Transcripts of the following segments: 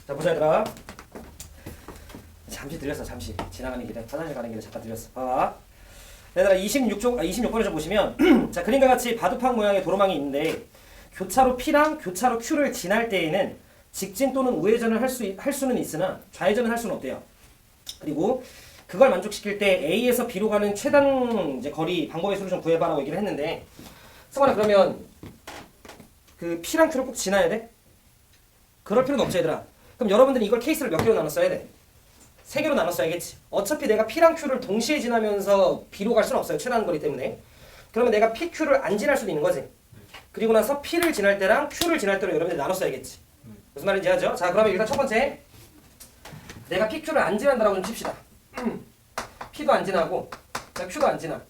자 보자 얘들아. 잠시 들렸어. 잠시 지나가는 길에 화장실 가는 길에 잠깐 들렸어. 봐봐 얘들아 26번을 좀 보시면 자 그림과 같이 바둑판 모양의 도로망이 있는데 교차로 P랑 교차로 Q를 지날 때에는 직진 또는 우회전을 할 수는 있으나 좌회전을 할 수는 없대요. 그리고 그걸 만족시킬 때 A에서 B로 가는 최단 이제 거리 방법의 수를 좀 구해봐라고 얘기를 했는데 승관아 그러면 그 P랑 Q를 꼭 지나야 돼? 그럴 필요는 없지 얘들아. 그럼 여러분들이 이걸 케이스를 몇 개로 나눠 써야 돼? 3개로 나눠 써야겠지. 어차피 내가 P랑 Q를 동시에 지나면서 B로 갈 수는 없어요. 최단 거리 때문에. 그러면 내가 PQ를 안 지날 수도 있는 거지. 그리고 나서 P를 지날 때랑 Q를 지날 때로 여러분들이 나눠 써야겠지. 무슨 말인지 하죠? 자 그러면 일단 첫 번째 내가 PQ를 안 지난다라고 좀 칩시다. P도 안 지나고 자 Q도 안 지나.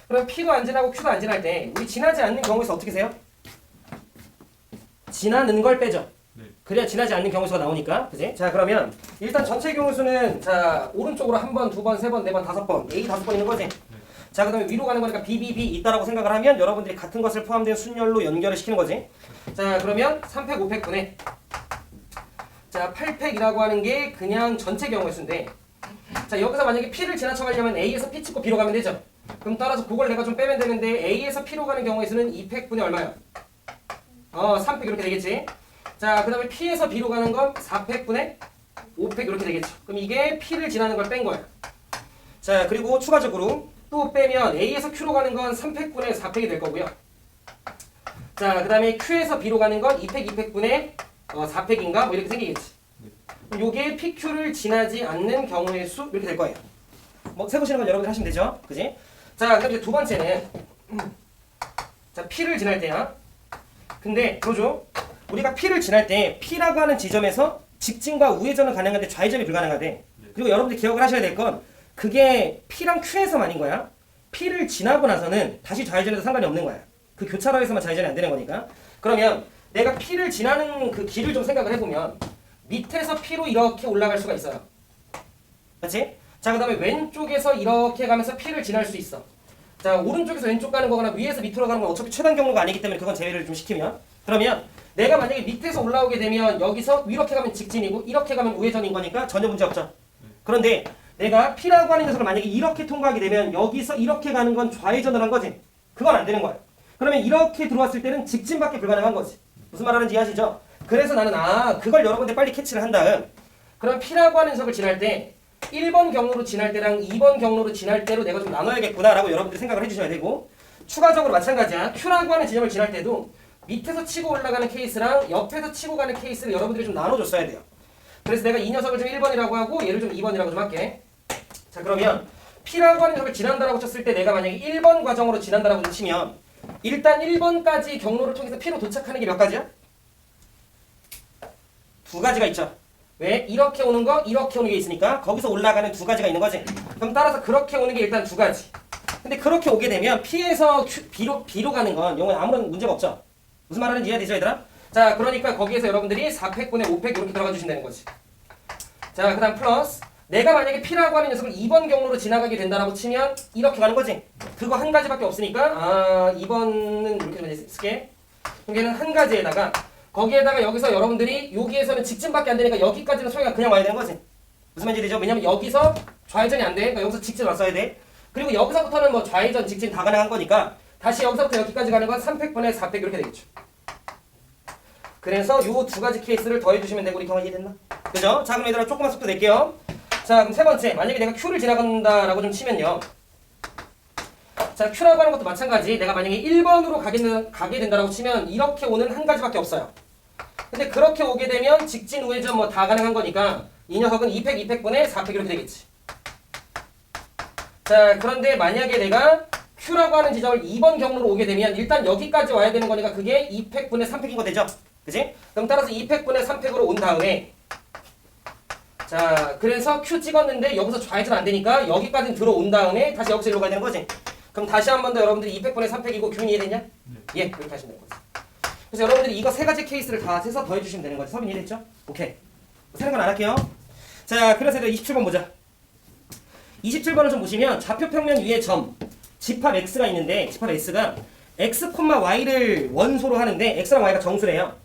그럼 P도 안 지나고 Q도 안 지날 때 우리 지나지 않는 경우에서 어떻게 세요? 지나는 걸 빼죠. 그래야 지나지 않는 경우수가 나오니까. 그지? 자 그러면 일단 전체 경우수는 자 오른쪽으로 한 번, 두 번, 세 번, 네 번, 다섯 번 A 5번 있는 거지. 자 그다음에 위로 가는 거니까 BBB 있다라고 생각을 하면 여러분들이 같은 것을 포함된 순열로 연결을 시키는 거지. 자 그러면 3팩 5팩분의 자 8팩이라고 하는 게 그냥 전체 경우의 수인데 자 여기서 만약에 P를 지나쳐 가려면 A에서 P 찍고 B로 가면 되죠. 그럼 따라서 그걸 내가 좀 빼면 되는데 A에서 P로 가는 경우의 수는 2팩분의 얼마야? 3팩 이렇게 되겠지. 자 그 다음에 P에서 B로 가는 건 4팩분의 5팩 이렇게 되겠죠. 그럼 이게 P를 지나는 걸 뺀 거야. 자 그리고 추가적으로 또 빼면 A에서 Q로 가는 건 3팩분의 4팩이 될 거고요. 자 그 다음에 Q에서 B로 가는 건 2팩 2팩분의 4팩인가 뭐 이렇게 생기겠지. 요게 PQ를 지나지 않는 경우의 수 이렇게 될 거예요. 뭐 세보시는 건 여러분들 하시면 되죠. 그지? 자 그럼 이제 두 번째는 자 P를 지날 때야. 근데 그러죠. 우리가 P를 지날 때 P라고 하는 지점에서 직진과 우회전은 가능한데 좌회전이 불가능하대. 그리고 여러분들 기억을 하셔야 될 건 그게 P랑 Q에서만인 거야. P를 지나고 나서는 다시 좌회전해도 상관이 없는 거야. 그 교차로에서만 좌회전이 안 되는 거니까. 그러면 내가 P를 지나는 그 길을 좀 생각을 해보면 밑에서 P로 이렇게 올라갈 수가 있어요. 그렇지? 자 그 다음에 왼쪽에서 이렇게 가면서 P를 지날 수 있어. 자 오른쪽에서 왼쪽 가는 거거나 위에서 밑으로 가는 건 어차피 최단 경로가 아니기 때문에 그건 제외를 좀 시키면 그러면 내가 만약에 밑에서 올라오게 되면 여기서 이렇게 가면 직진이고 이렇게 가면 우회전인 거니까 전혀 문제 없죠. 그런데 내가 P라고 하는 녀석을 만약에 이렇게 통과하게 되면 여기서 이렇게 가는 건 좌회전을 한 거지. 그건 안 되는 거야. 그러면 이렇게 들어왔을 때는 직진밖에 불가능한 거지. 무슨 말 하는지 이해하시죠? 그래서 나는 그걸 여러분들 빨리 캐치를 한 다음 그럼 P라고 하는 녀석을 지날 때 1번 경로로 지날 때랑 2번 경로로 지날 때로 내가 좀 나눠야겠구나 라고 여러분들이 생각을 해주셔야 되고 추가적으로 마찬가지야. Q라고 하는 지점을 지날 때도 밑에서 치고 올라가는 케이스랑 옆에서 치고 가는 케이스를 여러분들이 좀 나눠줬어야 돼요. 그래서 내가 이 녀석을 좀 1번이라고 하고 얘를 좀 2번이라고 좀 할게. 자 그러면 P라고 하는 녀석을 지난다라고 쳤을 때 내가 만약에 1번 과정으로 지난다라고 좀 치면 일단 1번까지 경로를 통해서 P로 도착하는 게 몇 가지야? 2가지가 있죠. 왜? 이렇게 오는 거, 이렇게 오는 게 있으니까 거기서 올라가는 2가지가 있는 거지. 그럼 따라서 그렇게 오는 게 일단 2가지. 근데 그렇게 오게 되면 P에서 B로 가는 건 영어에 아무런 문제가 없죠. 무슨 말하는지 이해되죠 얘들아? 자 그러니까 거기에서 여러분들이 4팩분의 5팩 이렇게 들어가 주시면 되는 거지. 자 그 다음 플러스 내가 만약에 P라고 하는 녀석을 2번 경로로 지나가게 된다라고 치면 이렇게 가는 거지. 그거 한 가지밖에 없으니까 2번은 이렇게 좀 쓸게. 여기는 한 가지에다가 거기에다가 여기서 여러분들이 여기에서는 직진밖에 안 되니까 여기까지는 소리가 그냥 와야 되는 거지. 무슨 말인지 되죠? 왜냐면 여기서 좌회전이 안 돼. 그러니까 여기서 직진 왔어야 돼. 그리고 여기서부터는 뭐 좌회전, 직진 다 가능한 거니까 다시 여기서부터 여기까지 가는 건 3팩분의 4팩 이렇게 되겠죠. 그래서 요 2가지 케이스를 더해주시면 되고 우리 경험 이해됐나? 그죠? 자 그럼 얘들아 조금만 속도 낼게요. 자 그럼 세 번째 만약에 내가 Q를 지나간다라고 좀 치면요. 자 Q라고 하는 것도 마찬가지. 내가 만약에 1번으로 가게 된다라고 치면 이렇게 오는 한 가지밖에 없어요. 근데 그렇게 오게 되면 직진, 우회전 뭐 다 가능한 거니까 이 녀석은 2팩, 2팩분의 4팩 이렇게 되겠지. 자 그런데 만약에 내가 Q라고 하는 지점을 2번 경로로 오게 되면 일단 여기까지 와야 되는 거니까 그게 2팩분의 3팩인 거 되죠? 그치? 그럼 따라서 2팩분의 3팩으로 온 다음에 자 그래서 Q 찍었는데 여기서 좌회전 안 되니까 여기까지 들어온 다음에 다시 여기서 일로 가야 되는 거지. 그럼 다시 한 번 더 여러분들이 2팩분의 3팩이고 규민이 이해됐냐? 예 그렇게 하시면 되는 거지. 그래서 여러분들이 이거 3가지 케이스를 다 해서 더해주시면 되는 거지. 서빈 이해됐죠? 오케이. 세는 건 안 할게요. 자 그래서 27번 보자. 27번을 좀 보시면 좌표 평면 위에 점 집합 X가 있는데 집합 S가 X, Y를 원소로 하는데 X랑 Y가 정수래요.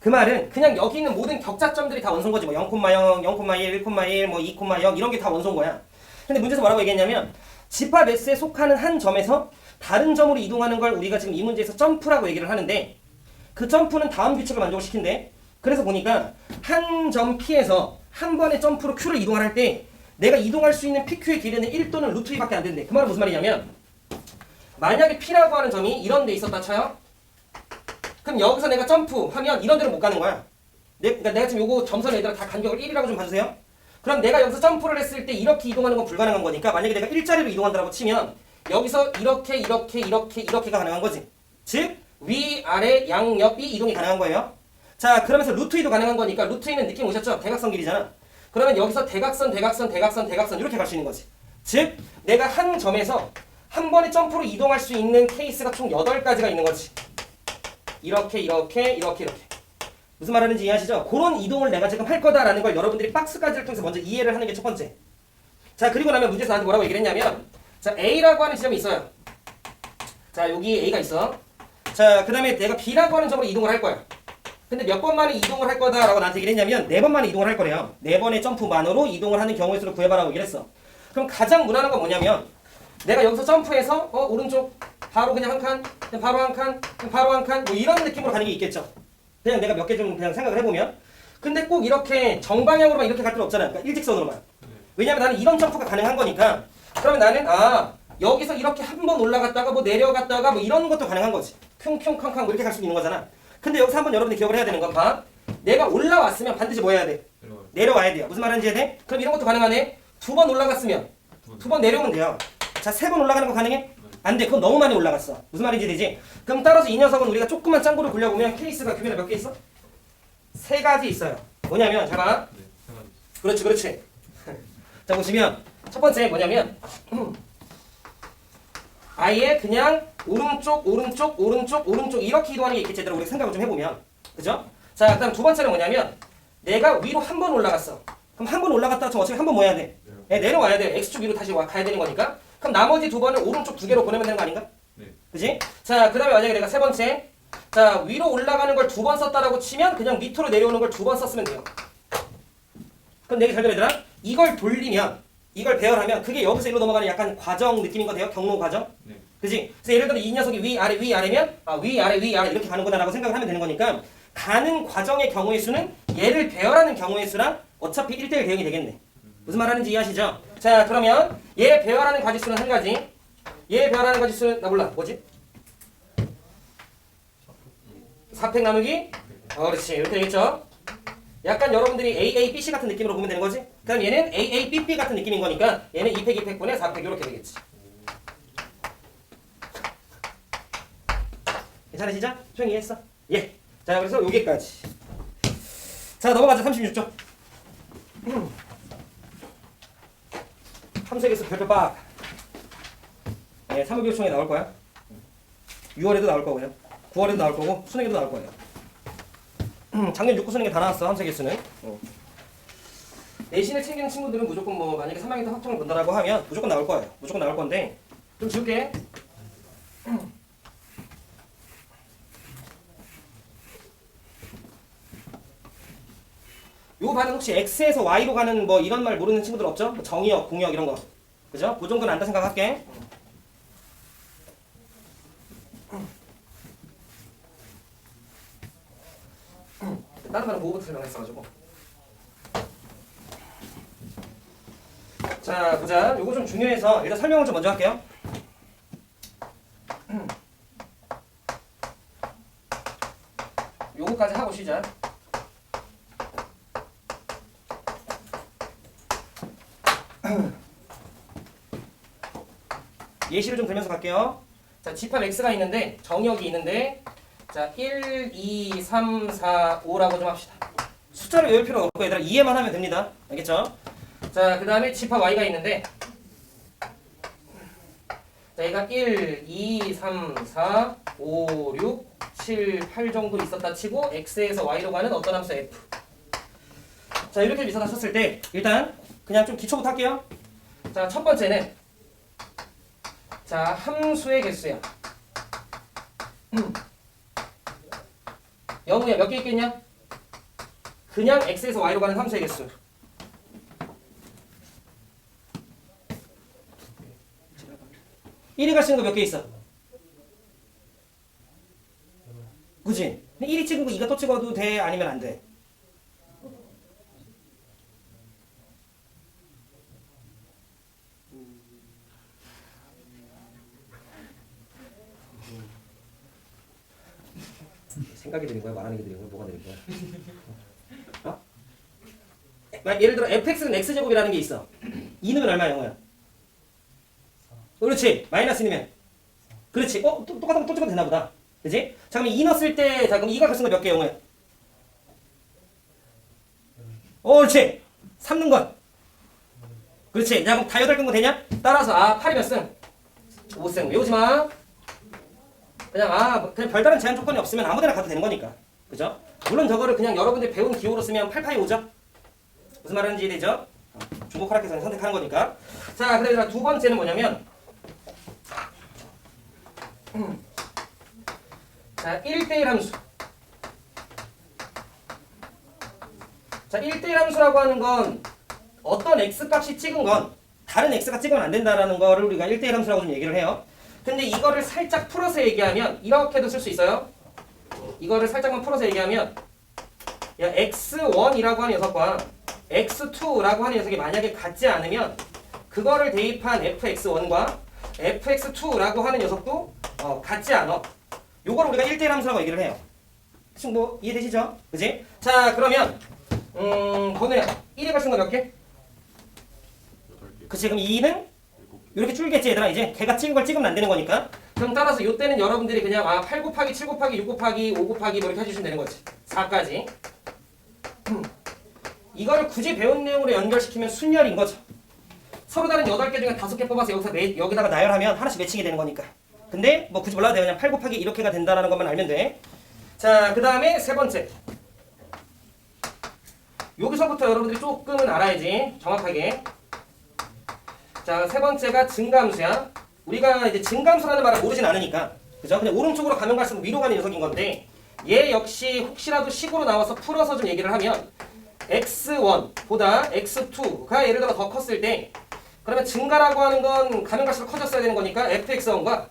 그 말은 그냥 여기 있는 모든 격자점들이 다 원소인 거지. 뭐 0,0, 0,1, 1,1, 뭐 2,0 이런 게 다 원소인 거야. 근데 문제에서 뭐라고 얘기했냐면 집합 S에 속하는 한 점에서 다른 점으로 이동하는 걸 우리가 지금 이 문제에서 점프라고 얘기를 하는데 그 점프는 다음 규칙을 만족을 시킨대. 그래서 보니까 한 점 P에서 한 번의 점프로 Q를 이동할 때 내가 이동할 수 있는 PQ의 길이는 1 또는 루트 2밖에 안 된대. 그 말은 무슨 말이냐면 만약에 P라고 하는 점이 이런 데 있었다 쳐요. 그럼 여기서 내가 점프하면 이런 데로 못 가는 거야. 그러니까 내가 지금 요거 점선 얘들아 다 간격을 1이라고 좀 봐주세요. 그럼 내가 여기서 점프를 했을 때 이렇게 이동하는 건 불가능한 거니까 만약에 내가 일자리로 이동한다고 치면 여기서 이렇게가 가능한 거지. 즉 위아래 양옆이 이동이 가능한 거예요. 자 그러면서 루트 2도 가능한 거니까 루트 2는 느낌 오셨죠? 대각선 길이잖아. 그러면 여기서 대각선 이렇게 갈 수 있는 거지. 즉 내가 한 점에서 한 번의 점프로 이동할 수 있는 케이스가 총 8가지가 있는 거지. 이렇게 무슨 말하는지 이해하시죠? 그런 이동을 내가 지금 할 거다라는 걸 여러분들이 박스까지를 통해서 먼저 이해를 하는 게 첫 번째. 자 그리고 나면 문제에서 나한테 뭐라고 얘기를 했냐면 자 A라고 하는 지점이 있어요. 자 여기 A가 있어. 자 그 다음에 내가 B라고 하는 점으로 이동을 할 거야. 근데 몇 번 만에 이동을 할 거다라고 나한테 얘기를 했냐면 4번 만에 이동을 할 거래요. 4번의 점프만으로 이동을 하는 경우의 수를 구해봐라고 얘기를 했어. 그럼 가장 무난한 건 뭐냐면 내가 여기서 점프해서 오른쪽 바로 그냥 한 칸, 바로 한 칸, 바로 한 칸 뭐 이런 느낌으로 가는 게 있겠죠. 그냥 내가 몇 개 좀 그냥 생각을 해보면 근데 꼭 이렇게 정방향으로만 이렇게 갈 필요 없잖아. 그러니까 일직선으로만. 왜냐면 나는 이런 점프가 가능한 거니까 그러면 나는 여기서 이렇게 한 번 올라갔다가 뭐 내려갔다가 뭐 이런 것도 가능한 거지. 쿵쿵쾅쾅 뭐 이렇게 갈 수 있는 거잖아. 근데 여기서 한번 여러분이 기억을 해야 되는 건 봐. 내가 올라왔으면 반드시 뭐 해야 돼? 내려와야 돼요. 무슨 말인지 해야 돼? 그럼 이런 것도 가능하네. 2번 올라갔으면 2번 내려오면 돼요. 자, 3번 올라가는 거 가능해? 안 돼. 그건 너무 많이 올라갔어. 무슨 말인지 되지? 그럼 따라서 이 녀석은 우리가 조금만 짱구를 굴려보면 케이스가 규변에 몇 개 있어? 3가지 있어요. 뭐냐면 잘 봐. 그렇지. 자 보시면 첫 번째 뭐냐면 아예 그냥 오른쪽 이렇게 이동하는 게 있겠지. 얘들아 우리가 생각을 좀 해보면 그죠? 자 그다음 두 번째는 뭐냐면 내가 위로 한 번 올라갔어. 그럼 한 번 올라갔다 저 어차피 한 번 뭐 해야 돼? 내려와야 돼. X축 위로 다시 가야 되는 거니까. 그럼 나머지 2번을 오른쪽 2개로 보내면 되는 거 아닌가? 네. 그지? 자 그 다음에 만약에 내가 세 번째 자 위로 올라가는 걸 2번 썼다라고 치면 그냥 밑으로 내려오는 걸 2번 썼으면 돼요. 그럼 내 얘기 잘 들어 얘들아. 이걸 돌리면 이걸 배열하면 그게 여기서 일로 넘어가는 약간 과정 느낌인 거 돼요? 경로 과정? 네. 그지? 그래서 예를 들어 이 녀석이 위아래면 위아래 이렇게 가는구나라고 생각을 하면 되는 거니까 가는 과정의 경우의 수는 얘를 배열하는 경우의 수랑 어차피 1대1 대응이 되겠네. 무슨 말하는지 이해하시죠? 자 그러면 얘 배열하는 가지수는 한 가지. 얘 배열하는 가지수는 나 몰라 뭐지? 4팩 나누기? 그렇지 이렇게 되겠죠? 약간 여러분들이 AA, BC 같은 느낌으로 보면 되는 거지? 그럼 얘는 AA, BB 같은 느낌인 거니까 얘는 2팩, 2팩분의 4팩 이렇게 되겠지. 괜찮으시죠? 조용히 했어? 예. 자 그래서 여기까지. 자 넘어가자 36쪽. 함수에서 별표 빡. 네, 3월 교육청에 나올 거야. 6월에도 나올 거고요. 9월에도 나올 거고 수능에도 나올 거예요. 작년 6구 수능에 다 나왔어 함수 개수는. 내신을 챙기는 친구들은 무조건 뭐 만약에 3학년 때 확정을 본다라고 하면 무조건 나올 거예요. 무조건 나올 건데 좀 지울게. 요 반은 혹시 X에서 Y로 가는 뭐 이런 말 모르는 친구들 없죠? 뭐 정의역, 공역 이런 거. 그죠? 그 정도는 안다 생각할게. 다른 말은 뭐부터 설명했어가지고. 자 보자. 요거 좀 중요해서 일단 설명을 좀 먼저 할게요. 요거까지 하고 쉬자. 예시를 좀 들면서 갈게요. 자, 집합 X가 있는데 정역이 있는데 자, 1, 2, 3, 4, 5라고 좀 합시다. 숫자를 외울 필요는 없고 얘들아 이해만 하면 됩니다. 알겠죠? 자, 그 다음에 집합 Y가 있는데 자, 얘가 1, 2, 3, 4, 5, 6, 7, 8 정도 있었다 치고 X에서 Y로 가는 어떤 함수 F. 자, 이렇게 미사다 쳤을 때 일단 그냥 좀 기초부터 할게요. 자, 첫 번째는 자, 함수의 개수야. 영우야 몇 개 있겠냐? 그냥 x에서 y로 가는 함수의 개수. (1이) 갈 수 있는 거 몇 개 있어? 그치? 1이 찍은 거 2가 또 찍어도 돼? 아니면 안 돼? 생각이 드는 거야? 말하는 게 드는 거야? 뭐가 드는 거야? 어? 예를 들어 fx는 x제곱이라는 게 있어. 2는 얼마야, 영호야? 그렇지. 마이너스 2면 그렇지. 똑같은 거 또 찍어도 되나 보다. 그치? 자, 그럼 2 넣었을 때, 자, 그럼 2가 결승 거몇 개, 영호야? 그렇지. 3 넣은 건. 그렇지. 자, 그럼 다 8개 거 되냐? 따라서, 8이 몇 승? 5승. 외우지 마. 그냥 별다른 제한 조건이 없으면 아무데나 가도 되는 거니까. 그죠? 물론 저거를 그냥 여러분들 배운 기호로 쓰면 8파이 5죠? 무슨 말하는지 이해되죠? 중복 허락해서 선택하는 거니까. 자, 그래서 두 번째는 뭐냐면, 자, 1대1 함수. 자, 1대1 함수라고 하는 건 어떤 x값이 찍은 건 다른 x가 찍으면 안 된다라는 거를 우리가 1대1 함수라고 좀 얘기를 해요. 근데 이거를 살짝 풀어서 얘기하면 이렇게도 쓸 수 있어요. 이거를 살짝만 풀어서 얘기하면 야, x1이라고 하는 녀석과 x2라고 하는 녀석이 만약에 같지 않으면 그거를 대입한 fx1과 fx2라고 하는 녀석도 같지 않아. 요걸 우리가 1대1 함수라고 얘기를 해요. 지금 뭐 이해되시죠? 그지? 자, 그러면 번호야 1이 갈수 있는 거 몇 개? 그치. 그럼 2는 이렇게 줄겠지 얘들아. 이제 걔가 찍은 걸 찍으면 안 되는 거니까. 그럼 따라서 요때는 여러분들이 그냥 8 곱하기 7 곱하기 6 곱하기 5 곱하기 뭐 이렇게 해주시면 되는 거지. 4까지. 이거를 굳이 배운 내용으로 연결시키면 순열인 거죠. 서로 다른 8개 중에 5개 뽑아서 여기다가 나열하면 하나씩 매칭이 되는 거니까. 근데 뭐 굳이 몰라도 돼. 그냥 8 곱하기 이렇게가 된다는 것만 알면 돼. 자, 그 다음에 세 번째. 여기서부터 여러분들이 조금은 알아야지. 정확하게. 자, 세 번째가 증감수야. 우리가 이제 증감수라는 말을 모르진 않으니까. 그죠? 그냥 오른쪽으로 가면 갈수록 위로 가는 녀석인 건데 얘 역시 혹시라도 식으로 나와서 풀어서 좀 얘기를 하면 x1보다 x2가 예를 들어 더 컸을 때 그러면 증가라고 하는 건 가면 갈수록 커졌어야 되는 거니까 fx1과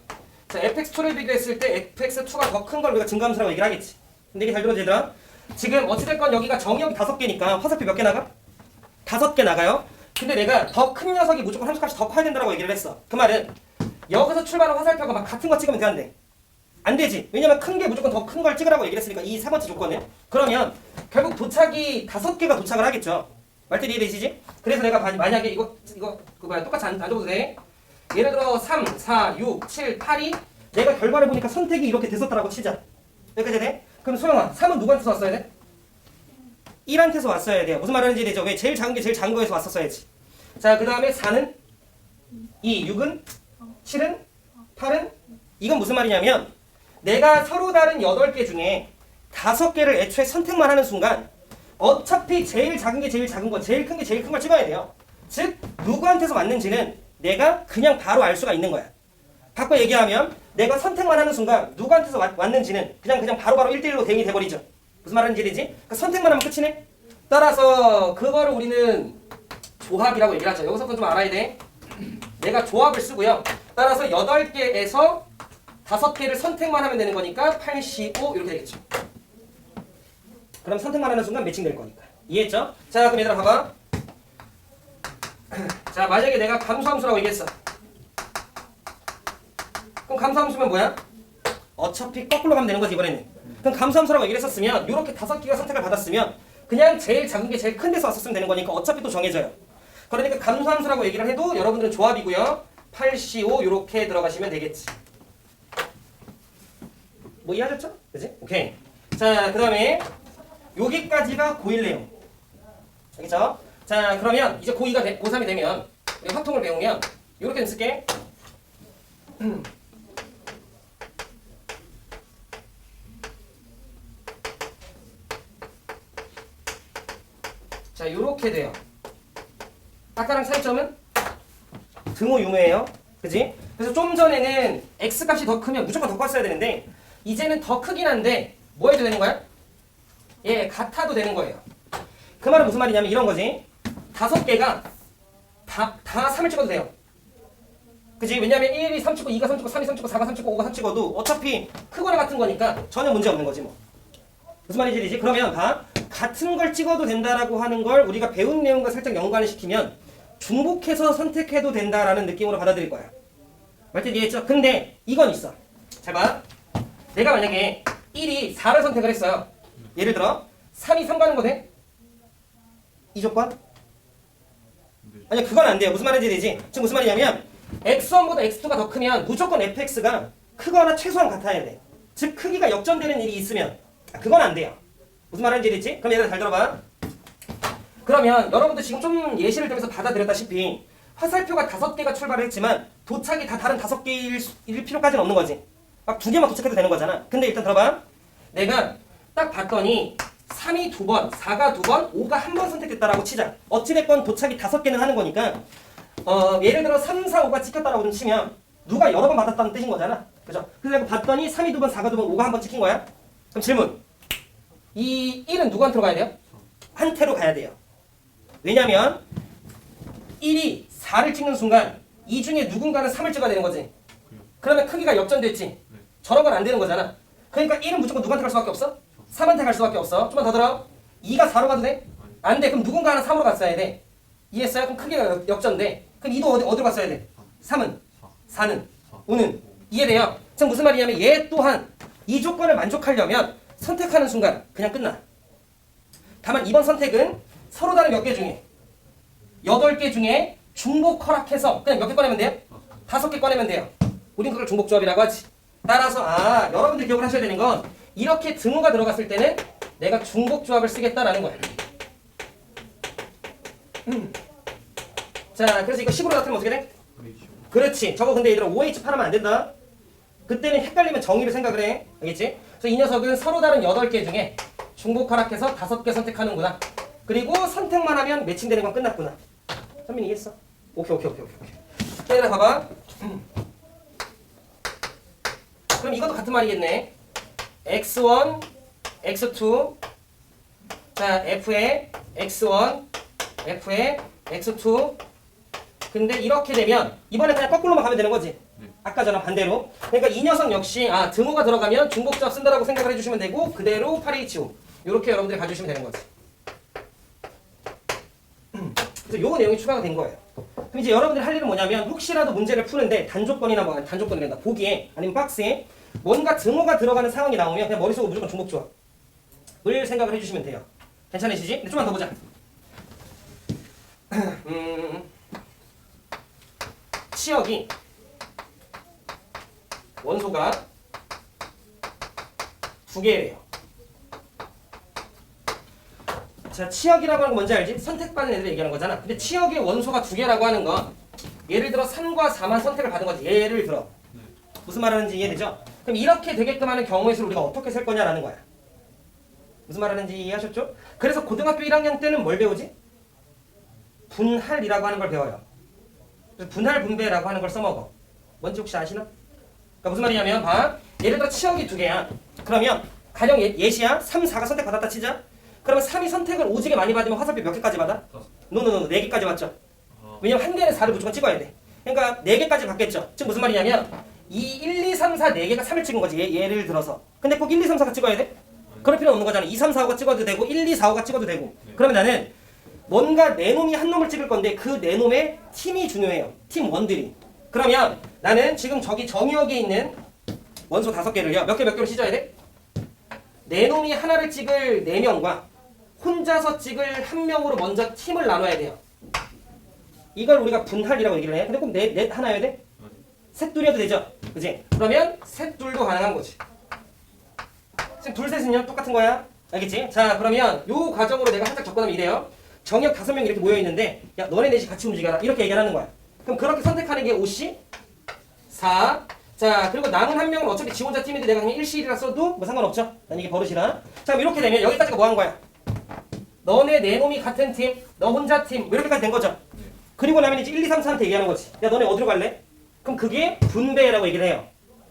자, fx2를 비교했을 때 fx2가 더 큰 걸 우리가 증감수라고 얘기를 하겠지. 근데 이게 잘 들어줘 얘들아. 지금 어찌됐건 여기가 정의역이 5개니까 화살표 몇 개 나가? 5개 나가요. 근데 내가 더 큰 녀석이 무조건 함수값이 더 커야 된다고 얘기를 했어. 그 말은 여기서 출발한 화살표가 막 같은 거 찍으면 되는데 안 되지. 왜냐면 큰 게 무조건 더 큰 걸 찍으라고 얘기를 했으니까 이 세 번째 조건은. 그러면 결국 도착이 5개가 도착을 하겠죠. 말들이 이해되시지? 그래서 내가 만약에 이거 똑같이 안 줘도 돼. 예를 들어 3, 4, 6, 7, 8이 내가 결과를 보니까 선택이 이렇게 됐었다라고 치자. 여기까지 돼? 그럼 소영아 3은 누구한테서 왔어야 돼? 1한테서 왔어야 돼요. 무슨 말하는지 되죠? 왜 제일 작은 게 제일 작은 거에서 왔었어야지. 자, 그 다음에 4는 2, 6은 7은 8은 이건 무슨 말이냐면 내가 서로 다른 8개 중에 5개를 애초에 선택만 하는 순간 어차피 제일 작은 게 제일 작은 거, 제일 큰 게 제일 큰 걸 찍어야 돼요. 즉 누구한테서 왔는지는 내가 그냥 바로 알 수가 있는 거야. 바꿔 얘기하면 내가 선택만 하는 순간 누구한테서 왔는지는 그냥 바로바로 1대1로 대응이 돼버리죠. 무슨 말인지 되지? 그러니까 선택만 하면 끝이네? 따라서 그거를 우리는 조합이라고 얘기를 하죠. 여기서 좀 알아야 돼. 내가 조합을 쓰고요. 따라서 8개에서 5개를 선택만 하면 되는 거니까 8, 15 이렇게 되겠죠. 그럼 선택만 하는 순간 매칭될 거니까. 이해했죠? 자, 그럼 얘들아 봐봐. 자, 만약에 내가 감수함수라고 얘기했어. 그럼 감수함수면 뭐야? 어차피 거꾸로 가면 되는 거지 이번에는. 그럼 감수함수라고 얘기를 했었으면 이렇게 5개가 선택을 받았으면 그냥 제일 작은 게 제일 큰 데서 왔었으면 되는 거니까 어차피 또 정해져요. 그러니까 감수함수라고 얘기를 해도 여러분들은 조합이고요. 8, 15 이렇게 들어가시면 되겠지. 뭐 이해하셨죠? 그지? 오케이. 자, 그 다음에 여기까지가 고1 내용. 알겠죠? 자, 그러면 이제 고2가 고3이 되면 우리 화통을 배우면 이렇게 좀 쓸게. 자, 요렇게 돼요. 아까랑 차이점은 등호 유무예요. 그지? 그래서 좀 전에는 x값이 더 크면 무조건 더 컸어야 되는데 이제는 더 크긴 한데 뭐 해도 되는 거야? 예, 같아도 되는 거예요. 그 말은 무슨 말이냐면 이런 거지. 5개가 다 3을 찍어도 돼요. 그지? 왜냐면 1이 3 찍고 2가 3 찍고 3이 3 찍고 4가 3 찍고 5가 3 찍어도 어차피 크거나 같은 거니까 전혀 문제 없는 거지 뭐. 무슨 말인지? 그러면 봐. 같은 걸 찍어도 된다라고 하는 걸 우리가 배운 내용과 살짝 연관을 시키면 중복해서 선택해도 된다라는 느낌으로 받아들일 거야. 맞지? 이해했죠? 근데 이건 있어. 잘 봐. 내가 만약에 1이 4를 선택을 했어요. 예를 들어 3이 3 가는 거 돼? 이 조건? 아니 그건 안 돼요. 무슨 말인지 되지? 지금 무슨 말이냐면 x1보다 x2가 더 크면 무조건 fx가 크거나 최소한 같아야 돼. 즉 크기가 역전되는 일이 있으면 그건 안 돼요. 무슨 말인지 되지? 그럼 얘들아 잘 들어봐. 그러면 여러분들 지금 좀 예시를 들면서 받아들였다시피 화살표가 5개가 출발을 했지만 도착이 다 다른 5개일 필요까지는 없는 거지. 막 2개만 도착해도 되는 거잖아. 근데 일단 들어봐. 내가 딱 봤더니 3이 2번, 4가 2번, 5가 1번 선택됐다라고 치자. 어찌됐건 도착이 5개는 하는 거니까 예를 들어 3, 4, 5가 찍혔다라고 좀 치면 누가 여러 번 받았다는 뜻인 거잖아. 그죠? 그래서 내가 봤더니 3이 2번, 4가 2번, 5가 1번 찍힌 거야. 그럼 질문. 이 1은 누구한테로 가야 돼요? 한테로 가야 돼요. 왜냐면 1이 4를 찍는 순간 이 중에 누군가는 3을 찍어야 되는 거지. 그러면 크기가 역전됐지. 저런 건 안 되는 거잖아. 그러니까 1은 무조건 누구한테 갈 수밖에 없어? 3한테 갈 수밖에 없어. 좀만 더 들어. 2가 4로 가도 돼? 안 돼. 그럼 누군가 하나 3으로 갔어야 돼. 이해했어요? 그럼 크기가 역전돼. 그럼 2도 어디로 갔어야 돼? 3은? 4는? 5는? 이해돼요? 지금 무슨 말이냐면 얘 또한 이 조건을 만족하려면 선택하는 순간 그냥 끝나. 다만 이번 선택은 서로 다른 몇 개 중에 8개 중에 중복 허락해서 그냥 몇 개 꺼내면 돼요? 5개 꺼내면 돼요. 우린 그걸 중복조합이라고 하지. 따라서 여러분들 기억을 하셔야 되는 건 이렇게 등호가 들어갔을 때는 내가 중복조합을 쓰겠다라는 거야. 자, 그래서 이거 10으로 나타내면 어떻게 돼? 그렇지. 저거 근데 얘들아 OH 팔하면 안 된다. 그때는 헷갈리면 정의를 생각을 해. 알겠지? 그래서 이 녀석은 서로 다른 8개 중에 중복 허락해서 5개 선택하는구나. 그리고 선택만 하면 매칭되는 건 끝났구나. 선민이 이해했어? 오케이. 얘들아 봐봐. 그럼 이것도 같은 말이겠네. x1, x2 자 f의 x1, f의 x2 근데 이렇게 되면 이번에 그냥 거꾸로만 가면 되는 거지. 아까 전랑 반대로. 그러니까 이 녀석 역시 등호가 들어가면 중복조합 쓴다라고 생각을 해주시면 되고 그대로 8H5 이렇게 여러분들이 가져주시면 되는 거지. 그래서 요 내용이 추가가 된 거예요. 그럼 이제 여러분들이 할 일은 뭐냐면 혹시라도 문제를 푸는데 단조건이나 뭐 단조건이 된다. 보기에 아니면 박스에 뭔가 등호가 들어가는 상황이 나오면 그냥 머릿속으로 무조건 중복조합을 생각을 해주시면 돼요. 괜찮으시지? 근데 좀만 더 보자. 치역이 원소가 2개래요. 자, 치역이라고 하는 건 뭔지 알지? 선택받은 애들 얘기하는 거잖아. 근데 치역의 원소가 2개라고 하는 건 예를 들어 3과 4만 선택을 받은 거지. 예를 들어. 무슨 말하는지 이해되죠? 그럼 이렇게 되게끔 하는 경우의 수를 우리가 어떻게 셀 거냐라는 거야. 무슨 말하는지 이해하셨죠? 그래서 고등학교 1학년 때는 뭘 배우지? 분할이라고 하는 걸 배워요. 그래서 분할 분배라고 하는 걸 써먹어. 뭔지 혹시 아시나? 그러니까 무슨 말이냐면 봐. 예를 들어 치역이 2개야. 그러면 가령 예시야. 3, 4가 선택받았다 치자. 그러면 3이 선택을 오지게 많이 받으면 화살표 몇 개까지 받아? 노 4개까지 받죠. 왜냐면 한 개는 4를 무조건 찍어야 돼. 그러니까 4개까지 받겠죠. 지금 무슨 말이냐면 이 1, 2, 3, 4 4개가 3을 찍은 거지. 예를 들어서. 근데 꼭 1, 2, 3, 4가 찍어야 돼? 그럴 필요는 없는 거잖아. 2, 3, 4, 5가 찍어도 되고 1, 2, 4, 5가 찍어도 되고. 그러면 나는 뭔가 네 놈이 한 놈을 찍을 건데 그 네 놈의 팀이 중요해요. 팀 원들이. 그러면 나는 지금 저기 정유역에 있는 원소 5개를요. 몇 개로 찢어야 돼? 네 놈이 하나를 찍을 4명과 혼자서 찍을 1명으로 먼저 팀을 나눠야 돼요. 이걸 우리가 분할이라고 얘기를 해. 근데 꼭 넷 하나여야 돼? 셋둘이어도 되죠? 그지? 그러면 셋둘도 가능한 거지. 지금 둘, 셋은요? 똑같은 거야. 알겠지? 자, 그러면 요 과정으로 내가 살짝 접근하면 이래요. 정역 5명이 이렇게 모여있는데 야, 너네 넷이 같이 움직여라. 이렇게 얘기를 하는 거야. 그럼 그렇게 선택하는 게 5C, 4. 자, 그리고 남은 한 명은 어차피 지 혼자 팀인데 내가 그냥 1C1이라 써도 뭐 상관없죠? 난 이게 버릇이라. 자, 그럼 이렇게 되면 여기까지가 뭐 한 거야? 너네 네 놈이 같은 팀, 너 혼자 팀, 뭐 이렇게까지 된 거죠? 그리고 나면 이제 1, 2, 3, 4한테 얘기하는 거지. 야, 너네 어디로 갈래? 그럼 그게 분배라고 얘기를 해요.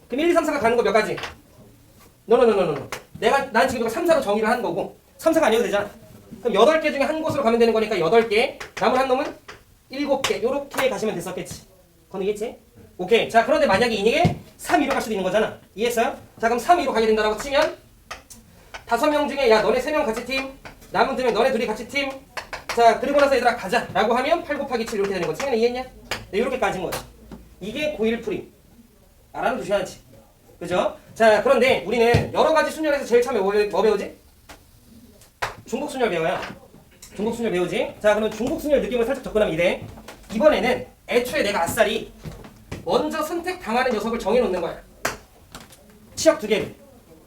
그럼 1, 2, 3, 4가 가는 거 몇 가지? 노. 난 지금 이거 3, 4로 정의를 하는 거고 3, 4가 아니어도 되잖아. 그럼 8개 중에 한 곳으로 가면 되는 거니까 8개. 남은 한 놈은 7개. 요렇게 가시면 됐었겠지. 건이겠지? 오케이. 자, 그런데 만약에 이게 3, 2로 갈 수도 있는 거잖아. 이해했어요? 자, 그럼 3, 2로 가게 된다라고 치면 5명 중에 야, 너네 3명 같이 팀. 남은 2명 너네 둘이 같이 팀. 자, 그리고 나서 얘들아 가자. 라고 하면 8 곱하기 7 이렇게 되는 거지. 승현이 이해했냐? 네, 이렇게 까진 거지. 이게 고1 프림. 알아두셔야지. 그죠? 자, 그런데 우리는 여러 가지 순열에서 제일 처음에 뭐 배우지? 중복 순열 배워요. 중복 순열 배우지? 자, 그러면 중복 순열 느낌을 살짝 접근하면 이래. 이번에는 애초에 내가 아싸리 먼저 선택당하는 녀석을 정해놓는 거야. 치역 2개를.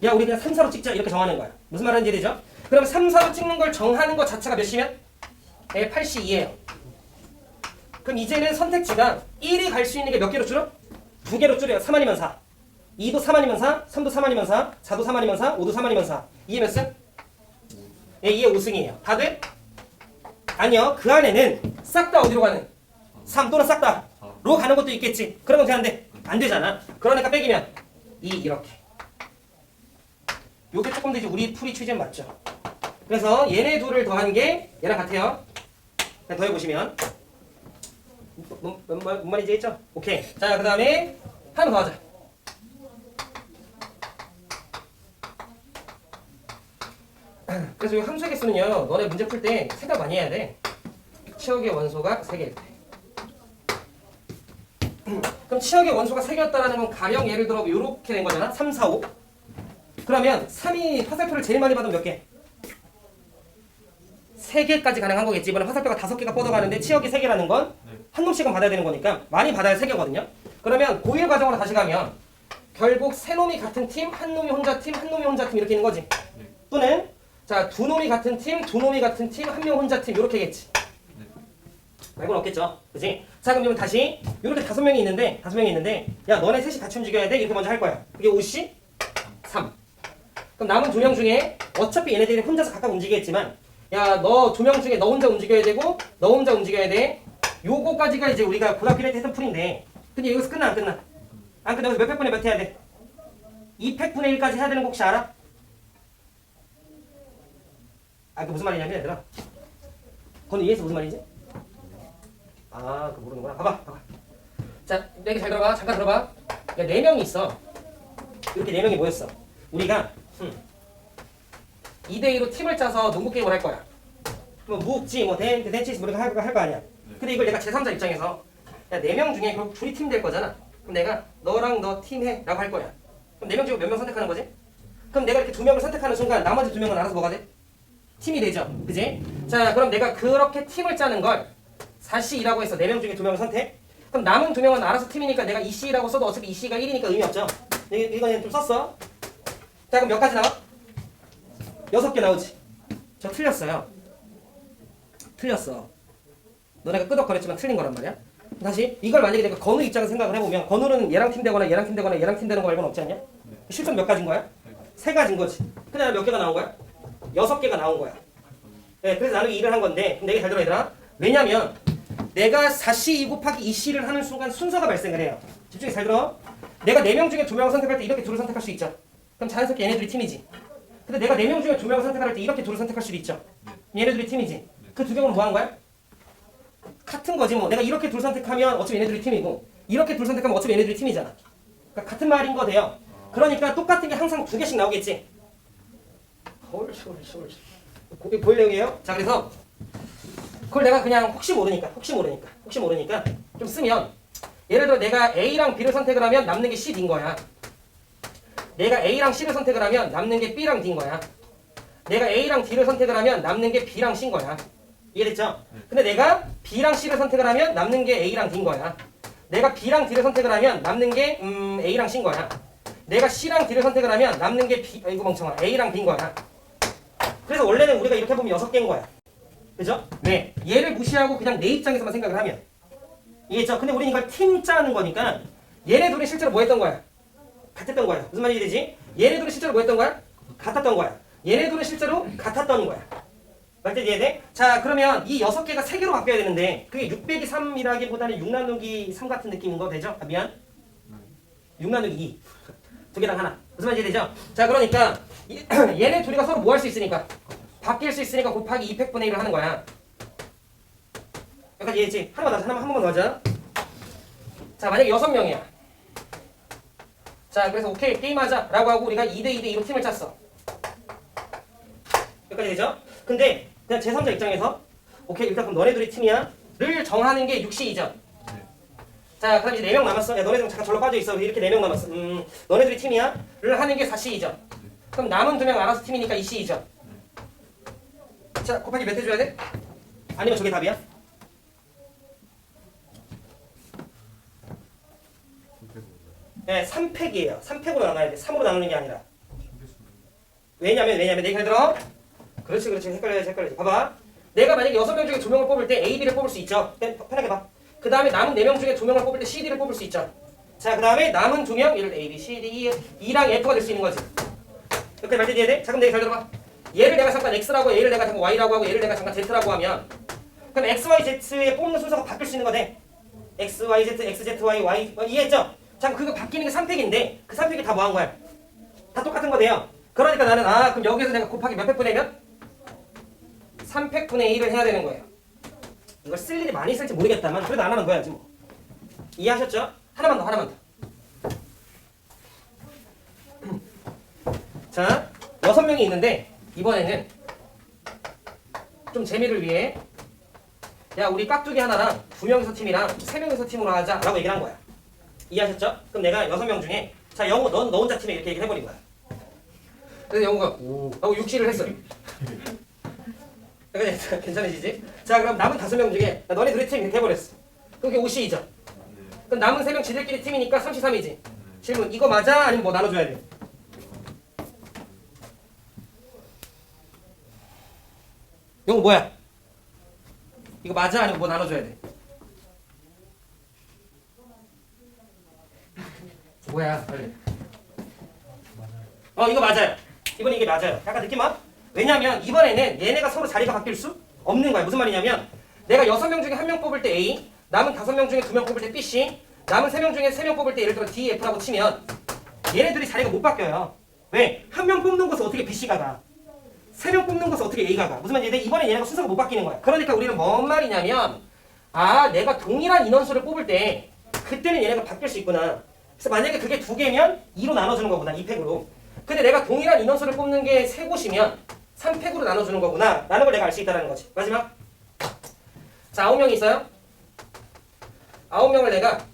야, 우리 그냥 3, 4로 찍자. 이렇게 정하는 거야. 무슨 말하는지 되죠? 그럼 3, 4로 찍는 걸 정하는 것 자체가 몇 시면? 82예요. 그럼 이제는 선택지가 1이 갈 수 있는 게 몇 개로 줄어? 2개로 줄여요. 3 아니면 4. 2도 3 아니면 4, 3도 3 아니면 4, 4도 3 아니면 4, 5도 3 아니면 4. 이게 몇 승? 예, 이게 5승이에요. 다들? 아니요. 그 안에는 싹 다 어디로 가는? 3 또는 싹 다로 가는 것도 있겠지. 그러면 돼, 안 돼? 안 되잖아. 그러니까 빼기면 2 이렇게. 요게 조금 더 이제 우리 풀이 취지는 맞죠? 그래서 얘네 둘을 더한 게 얘랑 같아요. 그냥 더해보시면 뭔 말인지 했죠? 오케이. 자, 그 다음에 하나 더 하자. 그래서 이 함수의 개수는요, 너네 문제 풀 때 생각 많이 해야 돼. 치역의 원소가 3개일 때. 그럼 치역의 원소가 3개였다라는 건 가령 예를 들어 이렇게 된 거잖아. 3, 4, 5. 그러면 3이 화살표를 제일 많이 받으면 몇 개? 3개까지 가능한 거겠지. 이번에 화살표가 5개가 뻗어가는데 치역이 3개라는 건 한 놈씩은 받아야 되는 거니까 많이 받아야 3개거든요. 그러면 고1 과정으로 다시 가면 결국 3놈이 같은 팀, 한 놈이 혼자 팀, 한 놈이 혼자 팀 이렇게 있는 거지. 또는 자, 2놈이 같은 팀, 2놈이 같은 팀, 한 명 혼자 팀 이렇게겠지. 말고는 없겠죠. 그치? 자, 그럼 다시 이렇게 5명이 있는데 야, 너네 셋이 같이 움직여야 돼. 이렇게 먼저 할 거야. 그게 5시 3. 그럼 남은 2명 중에 어차피 얘네들이 혼자서 각각 움직이겠지만 야, 너 2명 중에 너 혼자 움직여야 되고 너 혼자 움직여야 돼. 요거까지가 이제 우리가 고등학교 때 했던 풀인데 근데 여기서 끝나 안 끝나? 안 끝나. 여기서 몇 팩분의 몇 해야 돼? 2팩분의 1까지 해야 되는 거 혹시 알아? 그 무슨 말이냐면 얘들아, 그건 이해해서 무슨 말인지? 그 모르는구나. 봐봐. 자, 내가 잘 들어봐. 잠깐 들어봐. 야, 4명이 있어. 이렇게 4명이 모였어. 우리가 2대2로 팀을 짜서 농구 게임을 할 거야. 뭐 무욱지, 뭐 댄치스 뭐 이렇게 할 거 아니야. 근데 이걸 내가 제3자 입장에서 야, 4명 중에 결국 둘이 팀 될 거잖아. 그럼 내가 너랑 너 팀 해 라고 할 거야. 그럼 4명 중에 몇 명 선택하는 거지? 그럼 내가 이렇게 2명을 선택하는 순간 나머지 2명은 알아서 뭐가 돼? 팀이 되죠. 그지? 자, 그럼 내가 그렇게 팀을 짜는 걸 4C라고 해서 4명 중에 2명을 선택. 그럼 남은 2명은 알아서 팀이니까 내가 2C라고 써도 어차피 2C가 1이니까 의미 없죠. 이건 좀 썼어. 자, 그럼 몇 가지 나와? 6개 나오지. 저 틀렸어요. 틀렸어. 너네가 끄덕거렸지만 틀린 거란 말이야. 다시 이걸 만약에 내가 건우 입장에서 생각을 해보면 건우는 얘랑 팀 되거나 얘랑 팀 되거나 얘랑 팀 되는 거 말고는 없지 않냐? 실전 몇 가지인 거야? 3가지인 거지. 근데 몇 개가 나온 거야? 6개가 나온 거야. 네, 그래서 나는 일을 한 건데 내가 잘 들어 얘들아. 왜냐면 내가 4C 2 곱하기 2C를 하는 순간 순서가 발생을 해요. 집중해서 잘 들어. 내가 4명 중에 2명을 선택할 때 이렇게 둘을 선택할 수 있죠. 그럼 자연스럽게 얘네들이 팀이지. 근데 내가 4명 중에 2명을 선택할 때 이렇게 둘을 선택할 수도 있죠. 얘네들이 팀이지. 그 2명은 뭐 하는 거야? 같은 거지 뭐. 내가 이렇게 둘 선택하면 어차피 얘네들이 팀이고 이렇게 둘 선택하면 어차피 얘네들이 팀이잖아. 그러니까 같은 말인 거 돼요. 그러니까 똑같은 게 항상 2개씩 나오겠지. 옳지. 그게 보일 내용이에요. 자, 그래서 그걸 내가 그냥 혹시 모르니까 좀 쓰면 예를 들어 내가 A랑 B를 선택을 하면 남는 게 C, D인 거야. 내가 A랑 C를 선택을 하면 남는 게 B랑 D인 거야. 내가 A랑 D를 선택을 하면 남는 게 B랑 C인 거야. 이해됐죠? 근데 내가 B랑 C를 선택을 하면 남는 게 A랑 D인 거야. 내가 B랑 D를 선택을 하면 남는 게 A랑 C인 거야. 내가 C랑 D를 선택을 하면 남는 게 이거 멍청아 A랑 B인 거야. 그래서 원래는 우리가 이렇게 보면 6개인 거야. 그죠? 네. 얘를 무시하고 그냥 내 입장에서만 생각을 하면. 이해했죠? 근데 우리는 이걸 팀 짜는 거니까 얘네 둘이 실제로 뭐 했던 거야? 같았던 거야. 무슨 말이 되지? 얘네 둘이 실제로 뭐 했던 거야? 같았던 거야. 얘네 둘은 실제로 같았던 거야. 맞지? 이해돼? 자, 그러면 이 6개가 3개로 바뀌어야 되는데 그게 6 빼기 3이라기보다는 6 나누기 3 같은 느낌인 거 되죠? 미안. 6 나누기 2. 2개당 하나. 무슨 말인지 되죠? 자, 그러니까 얘네 둘이가 서로 뭐 할 수 있으니까 바뀔 수 있으니까 곱하기 2팩분의 1을 하는 거야. 여기까지 이해했지? 하나만 더 하자. 한 번 더 하자. 자, 만약에 6명이야. 자, 그래서 오케이 게임하자 라고 하고 우리가 2대2로 팀을 짰어. 여기까지 되죠? 근데 그냥 제3자 입장에서 오케이 일단 그럼 너네 둘이 팀이야 를 정하는 게 6시이죠. 자, 그럼 이제 4명 남았어. 야, 너네들 잠깐 절로 빠져있어. 이렇게 4명 남았어. 너네들이 팀이야 를 하는 게 4시이죠. 그럼 남은 2명 알아서 팀이니까 2시이죠. 자, 곱하기 몇 해줘야 돼? 아니면 저게 답이야? 네, 3팩이에요. 3팩으로 나눠야 돼. 3으로 나누는 게 아니라. 왜냐면 내 얘기를 들어. 그렇지. 헷갈려야지. 봐봐. 내가 만약에 6명 중에 2명을 뽑을 때 A, B를 뽑을 수 있죠. 편하게 봐. 그 다음에 남은 4명 중에 2명을 뽑을 때 C, D를 뽑을 수 있죠. 자, 그 다음에 남은 2명, 예를 들어 A, B, C, D, E랑 F가 될 수 있는 거지. 여기까지 말때 이해야 돼? 자, 그럼 내가 잘 들어봐. 얘를 내가 잠깐 X라고, 얘를 내가 잠깐 Y라고 하고, 얘를 내가 잠깐 Z라고 하면 그럼 X, Y, Z의 뽑는 순서가 바뀔 수 있는 거네. X, Y, Z, X, Z, Y, Y. 이해했죠? 자, 그거 바뀌는 게 3팩인데 그 3팩이 다 뭐 한 거야? 다 똑같은 거네요. 그러니까 나는 그럼 여기서 내가 곱하기 몇 팩분의 몇? 3팩분의 1을 해야 되는 거예요. 이걸 쓸 일이 많이 있을지 모르겠다만 그래도 안 하는 거야지 뭐. 이해하셨죠? 하나만 더. 자, 6명이 있는데 이번에는 좀 재미를 위해 야, 우리 깍두기 하나랑 2명이서 팀이랑 3명이서 팀으로 하자 라고 얘기를 한 거야. 이해하셨죠? 그럼 내가 6명 중에 자, 영호 너 혼자 팀에 이렇게 얘기를 해버린 거야. 그래서 영호가 하고 6시를 했어요. 그러니까 괜찮으시지? 자, 그럼 남은 5명 중에 너네 둘이 팀 이렇게 해버렸어. 그게 5시이죠. 그럼 남은 3명 지들끼리 팀이니까 33이지. 질문 이거 맞아? 아니면 뭐 나눠줘야 돼? 영호 뭐야? 이거 맞아? 아니면 뭐 나눠줘야 돼? 뭐야? 빨리. 이거 맞아요. 이번에 이게 맞아요. 약간 느낌 와? 왜냐면 이번에는 얘네가 서로 자리가 바뀔 수 없는 거야. 무슨 말이냐면 내가 6명 중에 1명 뽑을 때 A, 남은 5명 중에 2명 뽑을 때 B, C, 남은 3명 중에 3명 뽑을 때 예를 들어 D, F라고 치면 얘네들이 자리가 못 바뀌어요. 왜? 1명 뽑는 곳은 어떻게 B, C가 가? 3명 뽑는 곳은 어떻게 A가 가? 무슨 말인지 이번에 얘네가 순서가 못 바뀌는 거야. 그러니까 우리는 뭔 말이냐면 내가 동일한 인원수를 뽑을 때 그때는 얘네가 바뀔 수 있구나. 그래서 만약에 그게 2개면 2로 나눠주는 거구나. 2팩으로. 근데 내가 동일한 인원수를 뽑는 게 3곳이면 3팩으로 나눠주는 거구나 라는 걸 내가 알 수 있다는 거지. 마지막. 자, 9명이 있어요. 9명을 내가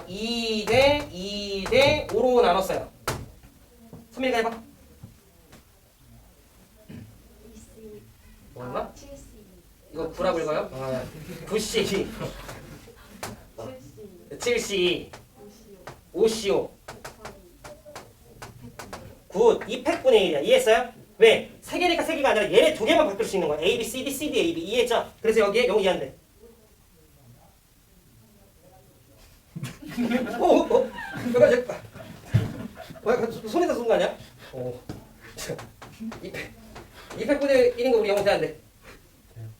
2대 2대 5로 나눴어요. 선민이가 해봐. 얼마? 이거 9라고 읽어요? 9C 7C 5CO 굿. 2팩분의 1이야. 이해했어요? 왜? 3개니까 3개가 아니라 얘네 2개만 바뀔 수 있는 거야. A, B, C, D, C, D, A, B. 이해했죠? 그래서 여기에 0 이해한대. 손에다 쏜 거 아니야? 2팩분의 1인 거 우리 0 이해한대.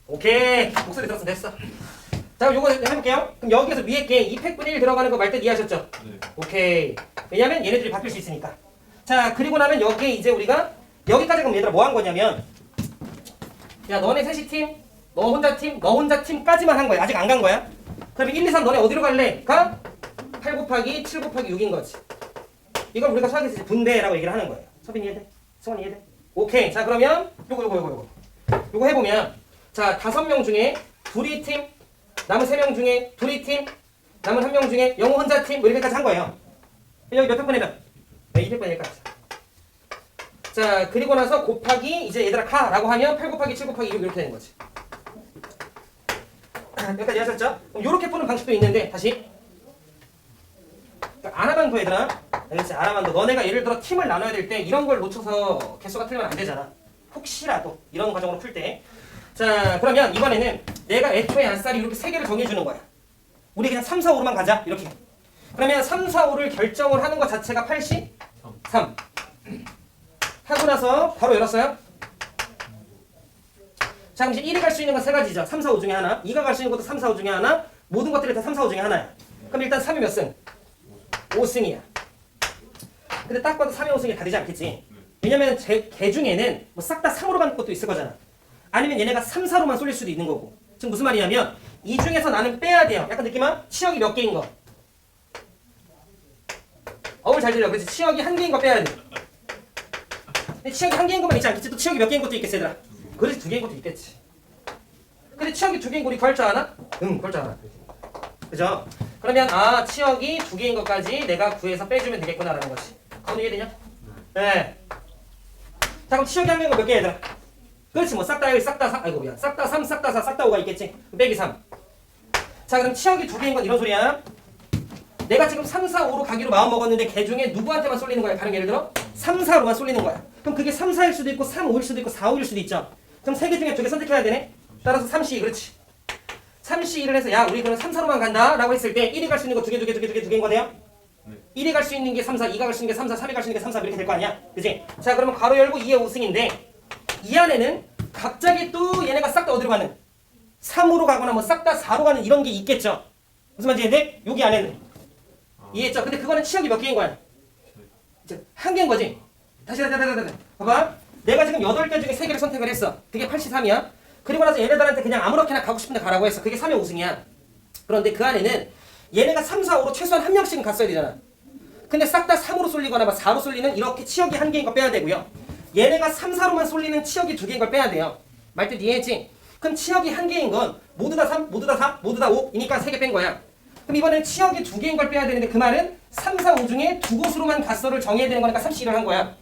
오케이. 목소리 들었으면 됐어. 자, 그럼 요거 해볼게요. 그럼 여기서 위에 게 2팩분의 1 들어가는 거 말 때 이해하셨죠? 네. 오케이. 왜냐면 얘네들이 바뀔 수 있으니까. 자, 그리고 나면 여기에 이제 우리가 여기까지 그럼 얘들아 뭐 한 거냐면 야, 너네 셋이 팀, 너 혼자 팀, 너 혼자 팀까지만 한 거야. 아직 안 간 거야. 그러면 1, 2, 3 너네 어디로 갈래? 가? 8 곱하기 7 곱하기 6인 거지. 이걸 우리가 수학에서 이제 분배라고 얘기를 하는 거예요. 서빈 이해돼? 승원 이해돼? 오케이. 자, 그러면 요거 해보면 자, 5명 중에 둘이 팀, 남은 3명 중에 둘이 팀, 남은 1명 중에 영호 혼자 팀, 뭐 이렇게까지 한 거예요. 여기 몇 팩분의 몇? 네, 2팩분의 1까지. 자, 그리고 나서 곱하기 이제 얘들아 카라고 하면 8 곱하기 7 곱하기 6 이렇게 되는 거지. 여기까지 하셨죠? 그럼 요렇게 푸는 방식도 있는데 다시 하나만 더 얘들아. 알겠지? 하나만 더. 너네가 예를 들어 팀을 나눠야 될 때 이런 걸 놓쳐서 개수가 틀리면 안 되잖아. 혹시라도 이런 과정으로 풀 때. 자, 그러면 이번에는 내가 애초에 아싸리 이렇게 3개를 정해주는 거야. 우리 그냥 3, 4, 5로만 가자. 이렇게. 그러면 3, 4, 5를 결정을 하는 것 자체가 8시 3. 하고 나서 바로 열었어요. 자, 그럼 이제 1이 갈 수 있는 건 3가지죠. 3, 4, 5 중에 하나. 2가 갈 수 있는 것도 3, 4, 5 중에 하나. 모든 것들이 다 3, 4, 5 중에 하나야. 그럼 일단 3이 몇 승? 5승이야. 근데 딱 봐도 3의 5승이 다르지 않겠지? 왜냐면 걔 중에는 뭐 싹 다 3으로 가는 것도 있을 거잖아. 아니면 얘네가 3, 4로만 쏠릴 수도 있는 거고. 지금 무슨 말이냐면 이 중에서 나는 빼야 돼요. 약간 느낌아? 치역이 몇 개인 거. 어우 잘 들려. 그렇지. 치역이 한 개인 거 빼야 돼. 근데 치역이 한 개인 것만 있지 않겠지? 또 치역이 몇 개인 것도 있겠지 얘들아. 그렇지. 두 개인 것도 있겠지. 근데 치역이 두 개인 거 우리 구할 줄 아나? 응, 구할 줄 알아. 그죠? 그러면 치역이 두 개인 것까지 내가 구해서 빼주면 되겠구나라는 거지. 그건 이해되냐? 네. 자 그럼 치역이 한 개인 거 몇 개 얘들아? 그렇지. 뭐 싹 다 1, 싹 다 3, 아이고 미안. 싹 다 3, 싹 다 4, 싹 다 5가 있겠지. 빼기 3. 자 그럼 치역이 두 개인 건 이런 소리야. 내가 지금 3, 4, 5로 가기로 마음 먹었는데 걔 중에 누구한테만 쏠리는 거야? 다른 예를 들어 3, 4로만 쏠리는 거야. 그럼 그게 3, 4일 수도 있고 3, 5일 수도 있고 4, 5일 수도 있죠. 그럼 세 개 중에 두 개 선택해야 되네. 따라서 3C 그렇지. 3C 1을 해서 야 우리 그럼 3, 4로만 간다 라고 했을 때 1이 갈 수 있는 거 두 개인 거네요. 1이 갈 수 있는 게 3, 4, 2가 갈 수 있는 게 3, 4, 3이 갈 수 있는 게 3, 4 이렇게 될 거 아니야. 그치? 자 그러면 괄호 열고 2의 5승인데 이 안에는 갑자기 또 얘네가 싹 다 어디로 가는 3으로 가거나 뭐 싹 다 4로 가는 이런 게 있겠죠. 무슨 말인지 이해돼? 여기 안에는 이해했죠? 근데 그거는 치역이 몇 개인 거야? 한 개인 거지. 다시 봐봐. 내가 지금 8개 중에 3개를 선택을 했어. 그게 83이야. 그리고 나서 얘네들한테 그냥 아무렇게나 가고 싶은데 가라고 했어. 그게 3의 5승이야. 그런데 그 안에는 얘네가 3, 4, 5로 최소한 한 명씩은 갔어야 되잖아. 근데 싹 다 3으로 쏠리거나 4로 쏠리는 이렇게 치역이 한 개인 거 빼야 되고요. 얘네가 3, 4로만 쏠리는 치역이 두 개인 걸 빼야 돼요. 말뜻 이해했지? 그럼 치역이 한 개인 건 모두 다 3, 모두 다 4, 모두 다 5이니까 3개 뺀 거야. 그럼 이번엔 치역이 두 개인 걸 빼야 되는데 그 말은 3, 4, 5 중에 두 곳으로만 갔어를 정해야 되는 거니까 3C를 한 거야.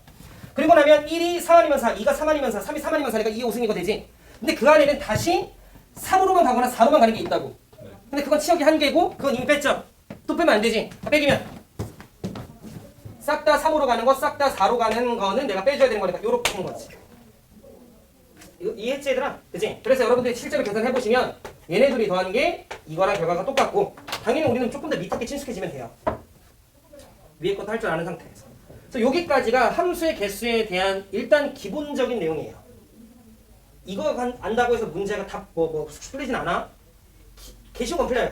그리고 나면 1이 4 아니면 4, 2가 3 아니면 4, 3이 3 아니면 4니까 2의 5승이가 되지. 근데 그 안에는 다시 3으로만 가거나 4로만 가는 게 있다고. 근데 그건 치역이 한 개고 그건 이미 뺐죠. 또 빼면 안 되지. 빼기면 싹 다 3으로 가는 거, 싹 다 4로 가는 거는 내가 빼줘야 되는 거니까 요렇게 하는 거지. 이거 이해했지 얘들아? 그치? 그래서 여러분들이 실제로 계산해보시면 얘네 둘이 더하는 게 이거랑 결과가 똑같고 당연히 우리는 조금 더 밑에 친숙해지면 돼요. 위에 것도 할 줄 아는 상태에서. 그래서 여기까지가 함수의 개수에 대한 일단 기본적인 내용이에요. 이거 안다고 해서 문제가 다 풀리진 않아. 개시운 건 풀려요.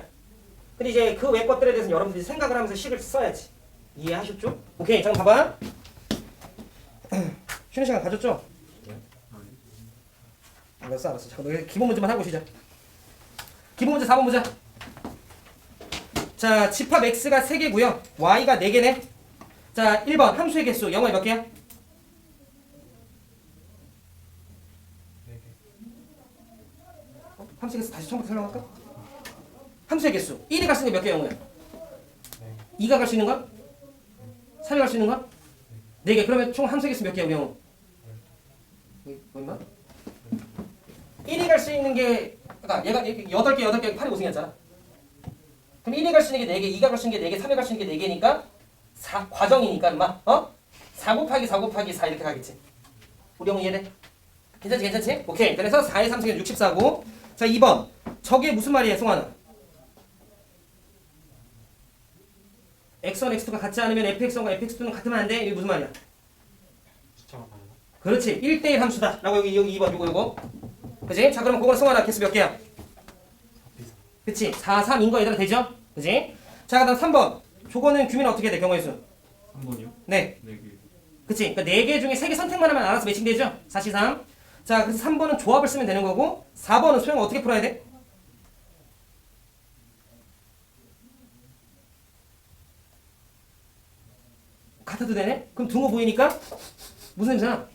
근데 이제 그 외 것들에 대해서는 여러분들이 생각을 하면서 식을 써야지. 이해하셨죠? 오케이, 잠깐 봐봐. 쉬는 시간 가졌죠? 알았어. 잠깐 기본 문제만 하고 시작. 기본 문제 4번 보자. 자, 집합 x가 3개고요. y가 4개네. 자, 1번 함수의 개수 영어에 몇 개야? 4개. 함수의 개수 다시 처음부터 설명할까? 함수의 개수 1이 갈 수 있는 게 몇 개 영어야? 2가 갈 수 있는 건? 3이 갈 수 있는 건? 4개. 그러면 총 함수의 개수 몇 개야 우리 영어? 뭐였나? 1이 갈 수 있는 게 그러니까 얘가 8개 8의 5승이었잖아. 그럼 1이 갈 수 있는 게 4개, 2가 갈 수 있는 게 4개, 3이 갈 수 있는 게 4개니까 4 과정이니까 인마 4 곱하기 4 곱하기 4 이렇게 가겠지. 우리 영어 이해돼? 괜찮지? 오케이. 그래서 4의 3승은 64고. 자 2번 저게 무슨 말이에요 송환아? x1, x2가 같지 않으면 fx1과 fx2는 같으면 안 돼? 이게 무슨 말이야? 그렇지. 1대1 함수다 라고 여기 2번 요거 그치? 자 그러면 그거는 송환아 개수 몇 개야? 그치? 4, 3인 거 얘들아 되죠? 그치? 자 그다음 3번 저거는 규민은 어떻게 돼 경우의 수? 3번이요? 네 4개. 그치? 그러니까 4개 중에 3개 선택만 하면 알아서 매칭되죠? 4시 3. 자 그래서 3번은 조합을 쓰면 되는 거고 4번은 소영 어떻게 풀어야 돼? 같아도 되네? 그럼 등호 보이니까 무슨 냄새나?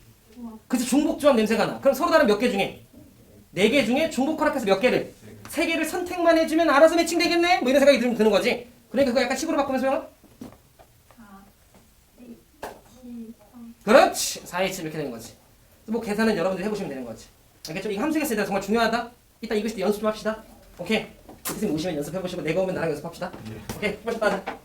그치 중복조합 냄새가 나. 그럼 서로 다른 몇 개 중에 4개 중에 중복 허락해서 몇 개를 3개를 선택만 해주면 알아서 매칭되겠네? 뭐 이런 생각이 드는 거지. 그러니까 그거 약간 식으로 바꾸면 소영아? 4, 1, 2, 3. 그렇지. 4의 7 이렇게 되는 거지. 뭐 계산은 여러분들이 해보시면 되는 거지. 알겠죠? 이 함수 개수에 대해서 정말 중요하다. 이따 이거 있을 때 연습 좀 합시다. 오케이. 선생님 오시면 연습해보시고 내가 오면 나랑 연습합시다. 오케이. 수고하셨다.